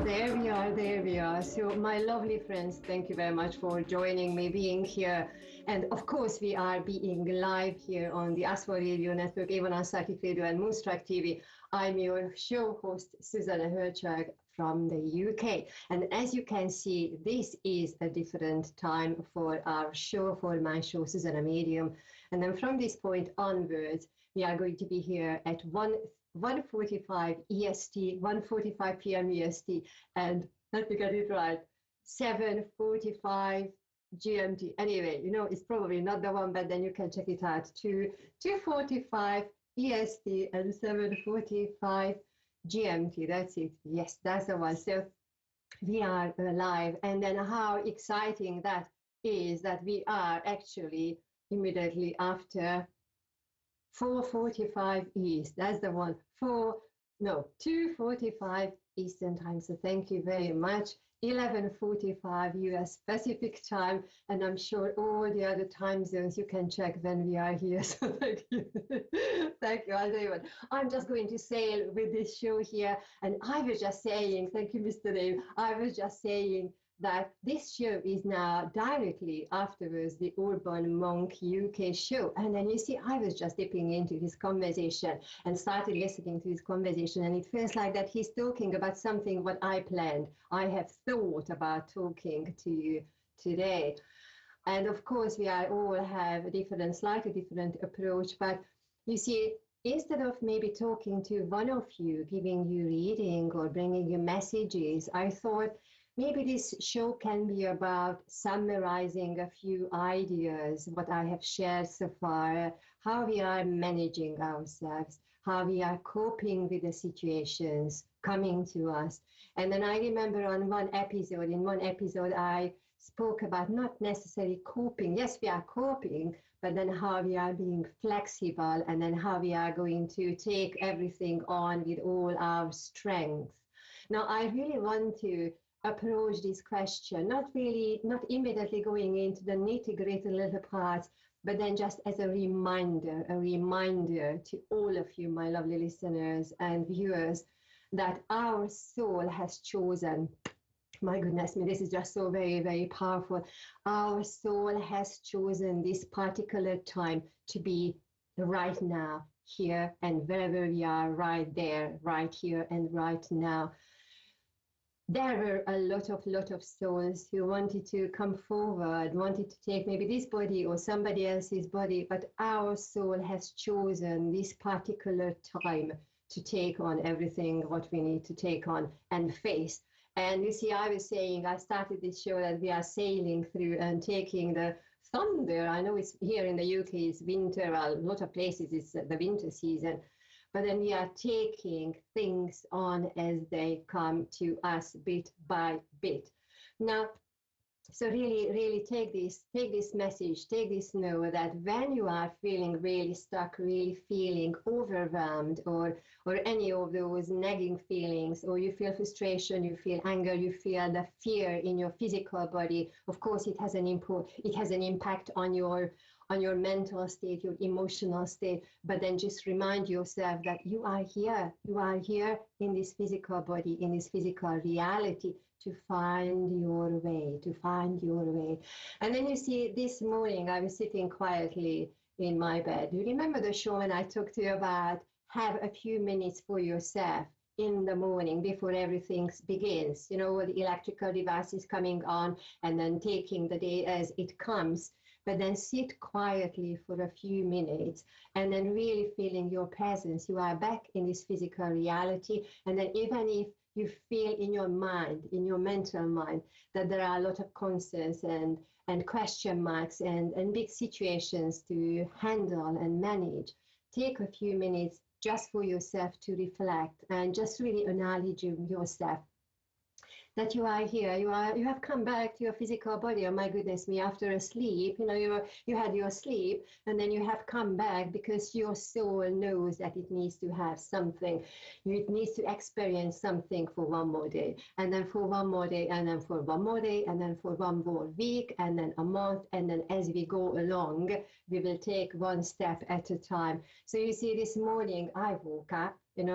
There we are, there we are. So, my lovely friends, thank you very much for joining me, being here. And of course, we are being live here on the Aswa Radio Network, even on Psychic Radio and Moonstruck TV. I'm your show host, Zsuzsanna Hörcsög from the UK. And as you can see, this is a different time for our show, for my show, Zsuzsanna Medium. And then from this point onwards, we are going to be here at 1:45 EST, 1:45 p.m. EST, and let me get it right, 7:45 GMT. Anyway, you know, it's probably not the one, but then you can check it out. 2:45 EST and 7:45 GMT. That's it. Yes, that's the one. So we are live. And then how exciting that is that we are actually immediately after 4:45 East. That's the one. 2:45 Eastern time. So thank you very much. 11:45 US Pacific time, and I'm sure all the other time zones you can check when we are here. So thank you. Thank you. I'll tell you what, I'm just going to sail with this show here. And I was just saying, thank you, Mr. Dave. I was just saying that this show is now directly afterwards the Urban Monk UK show. And then you see, I was just dipping into his conversation and started listening to his conversation, and it feels like that he's talking about something what I planned. I have thought about talking to you today. And of course, we are all have a different, slightly different approach, but you see, instead of maybe talking to one of you, giving you reading or bringing you messages, I thought maybe this show can be about summarizing a few ideas, what I have shared so far, how we are managing ourselves, how we are coping with the situations coming to us. And then I remember in one episode, I spoke about not necessarily coping. Yes, we are coping, but then how we are being flexible, and then how we are going to take everything on with all our strength. Now, I really want to approach this question, not immediately going into the nitty-gritty little parts, but then just as a reminder to all of you, my lovely listeners and viewers, that our soul has chosen, my goodness me, this is just so very, very powerful. Our soul has chosen this particular time to be right now, here, and wherever we are, right there, right here, and right now. There were a lot of souls who wanted to come forward, wanted to take maybe this body or somebody else's body, but our soul has chosen this particular time to take on everything what we need to take on and face. And you see, I was saying, I started this show that we are sailing through and taking the thunder. I know it's here in the UK, it's winter, a lot of places it's the winter season. But then we are taking things on as they come to us bit by bit. Now, so really take this message, take this know that when you are feeling really stuck, really feeling overwhelmed, or any of those nagging feelings, or you feel frustration, you feel anger, you feel the fear in your physical body, of course it has an impact on your mental state, your emotional state, but then just remind yourself that you are here in this physical body, in this physical reality, to find your way. And then you see, this morning I was sitting quietly in my bed. You remember the show when I talked to you about have a few minutes for yourself in the morning before everything begins, you know, the electrical devices coming on, and then taking the day as it comes. But then sit quietly for a few minutes, and then really feeling your presence. You are back in this physical reality. And then even if you feel in your mind, in your mental mind, that there are a lot of concerns and question marks and big situations to handle and manage, take a few minutes just for yourself to reflect and just really acknowledge yourself. That you are here, you have come back to your physical body. Oh my goodness me, after a sleep, you know, you had your sleep, and then you have come back because your soul knows that it needs to have something. It needs to experience something for one more day, and then for one more day, and then for one more day, and then for one more week, and then a month, and then as we go along, we will take one step at a time. So you see, this morning I woke up, and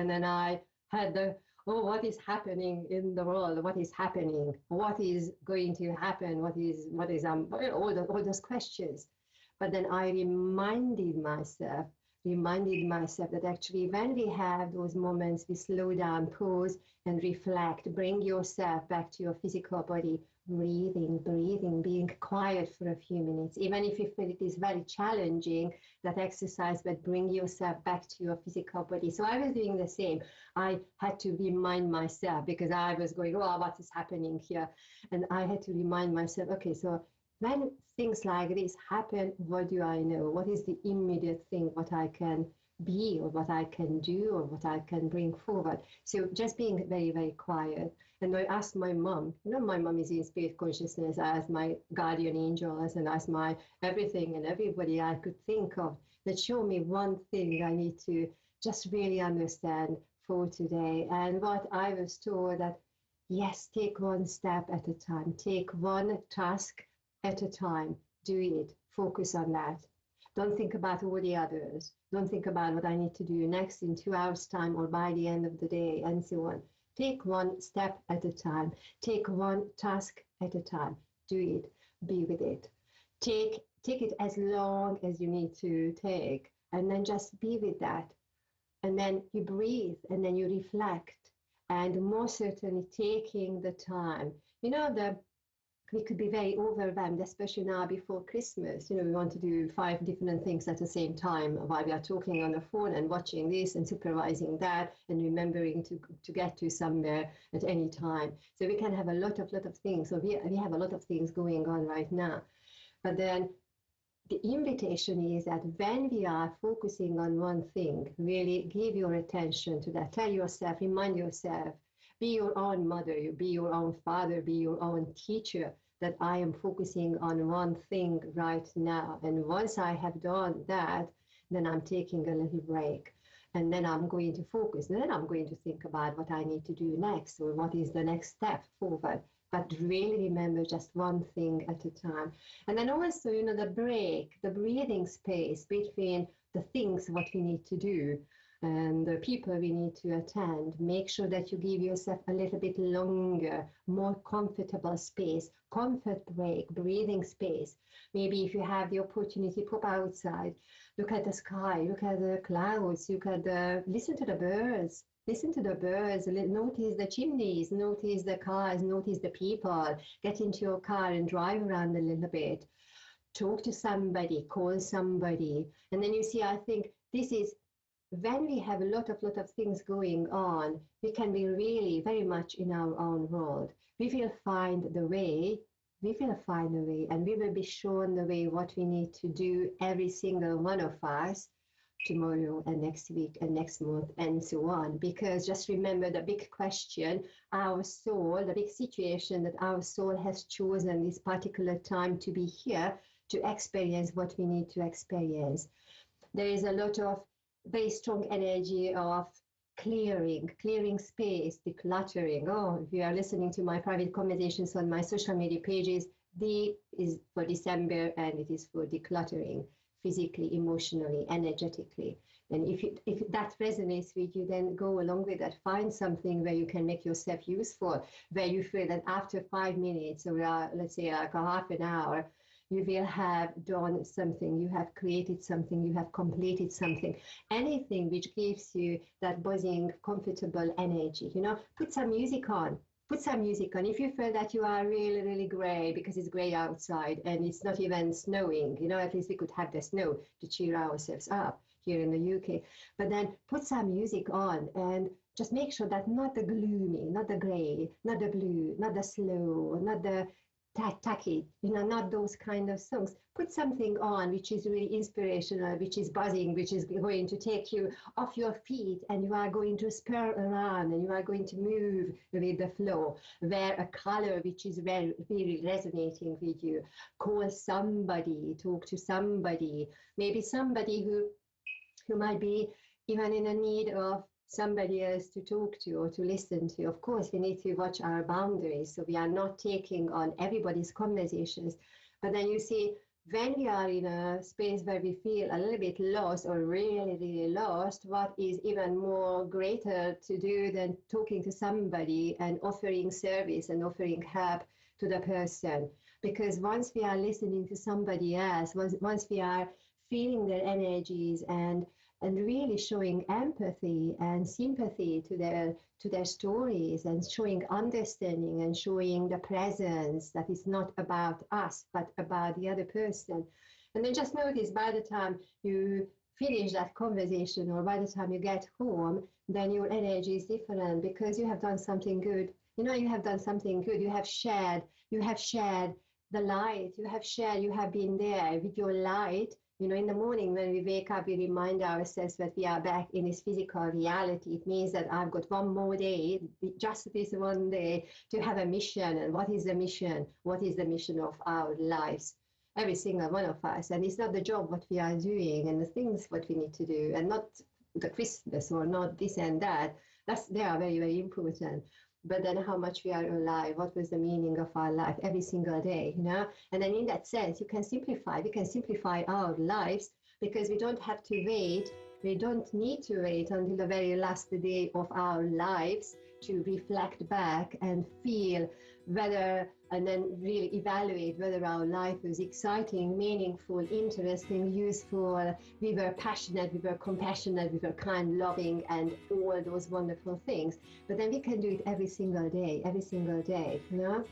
then I had oh, what is happening in the world? What is happening? What is going to happen? All those questions. But then I reminded myself that actually when we have those moments, we slow down, pause and reflect, bring yourself back to your physical body, breathing, being quiet for a few minutes, even if you feel it is very challenging, that exercise, but bring yourself back to your physical body. So I was doing the same. I had to remind myself because I was going, oh, what is happening here? And I had to remind myself, okay, so when things like this happen, what do I know? What is the immediate thing, what I can be or what I can do or what I can bring forward? So just being very, very quiet. And I asked my mom, my mom is in spirit consciousness as my guardian angel, as my everything and everybody I could think of, that show me one thing I need to just really understand for today. And what I was told that, yes, take one step at a time, take one task at a time, do it, focus on that. Don't think about all the others. Don't think about what I need to do next in 2 hours' time or by the end of the day and so on. Take one step at a time. Take one task at a time. Do it, be with it. Take it as long as you need to take, and then just be with that. And then you breathe, and then you reflect, and more certainly taking the time. We could be very overwhelmed, especially now before Christmas. We want to do 5 different things at the same time while we are talking on the phone and watching this and supervising that and remembering to get to somewhere at any time. So we can have a lot of things. So we have a lot of things going on right now. But then the invitation is that when we are focusing on one thing, really give your attention to that. Tell yourself, remind yourself, be your own mother, you be your own father, be your own teacher, that I am focusing on one thing right now. And once I have done that, then I'm taking a little break. And then I'm going to focus. And then I'm going to think about what I need to do next or what is the next step forward. But really remember just one thing at a time. And then also, the break, the breathing space between the things, what we need to do, and the people we need to attend. Make sure that you give yourself a little bit longer, more comfortable space, comfort break, breathing space. Maybe if you have the opportunity, pop outside, look at the sky, look at the clouds, listen to the birds. Listen to the birds, notice the chimneys, notice the cars, notice the people. Get into your car and drive around a little bit. Talk to somebody, call somebody. And then you see, I think this is when we have a lot of things going on, we can be really very much in our own world. We will find the way, and we will be shown the way what we need to do, every single one of us, tomorrow and next week and next month and so on. Because just remember the big question, our soul, the big situation that our soul has chosen this particular time to be here to experience what we need to experience. There is a lot of very strong energy of clearing space, decluttering. Oh, if you are listening to my private conversations on my social media pages, D is for December and it is for decluttering, physically, emotionally, energetically. And if that resonates with you, then go along with that. Find something where you can make yourself useful, where you feel that after 5 minutes or let's say like a half an hour, you will have done something, you have created something, you have completed something, anything which gives you that buzzing, comfortable energy. Put some music on. If you feel that you are really, really gray because it's gray outside and it's not even snowing, at least we could have the snow to cheer ourselves up here in the UK. But then put some music on and just make sure that not the gloomy, not the gray, not the blue, not the slow, not the tacky, not those kind of songs. Put something on which is really inspirational, which is buzzing, which is going to take you off your feet and you are going to spur around and you are going to move with the flow. Wear a color which is very, really resonating with you. Call somebody, talk to somebody, maybe somebody who might be even in a need of somebody else to talk to or to listen to. Of course, we need to watch our boundaries, so we are not taking on everybody's conversations. But then you see, when we are in a space where we feel a little bit lost or really, really lost, what is even more greater to do than talking to somebody and offering service and offering help to the person? Because once we are listening to somebody else, once we are feeling their energies and really showing empathy and sympathy to their stories and showing understanding and showing the presence that is not about us but about the other person. And then just notice by the time you finish that conversation or by the time you get home, then your energy is different because you have done something good. You know, you have done something good. You have shared the light. You have been there with your light. You know, in the morning when we wake up, we remind ourselves that we are back in this physical reality. It means that I've got one more day, just this one day, to have a mission. And what is the mission? What is the mission of our lives? Every single one of us. And it's not the job what we are doing and the things what we need to do, and not the Christmas or not this and that. They are very, very important. But then how much we are alive, what was the meaning of our life every single day, you know? And then in that sense, we can simplify our lives because we don't have to wait. We don't need to wait until the very last day of our lives to reflect back and feel whether, and then really evaluate whether our life was exciting, meaningful, interesting, useful, we were passionate, we were compassionate, we were kind, loving, and all those wonderful things. But then we can do it every single day, you know?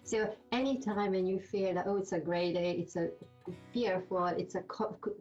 So anytime when you feel that, oh, it's a gray day, it's a fearful, it's a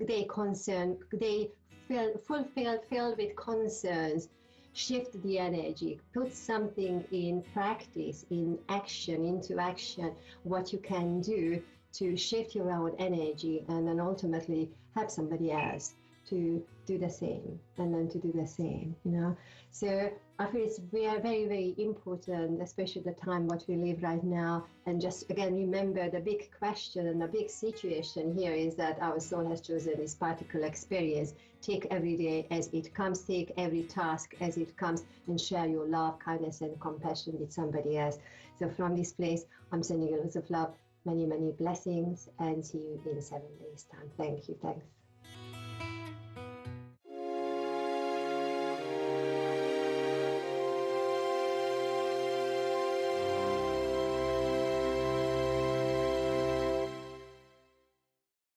day concern, day filled with concerns, shift the energy, put something in practice, into action, what you can do to shift your own energy and then ultimately help somebody else to do the same and then to do the same, you know. So I feel it's very, very important, especially the time what we live right now. And just again, remember the big question and the big situation here is that our soul has chosen this particular experience. Take every day as it comes, take every task as it comes, and share your love, kindness, and compassion with somebody else. So from this place, I'm sending you lots of love, many, many blessings, and see you in 7 days' time. Thank you. Thanks.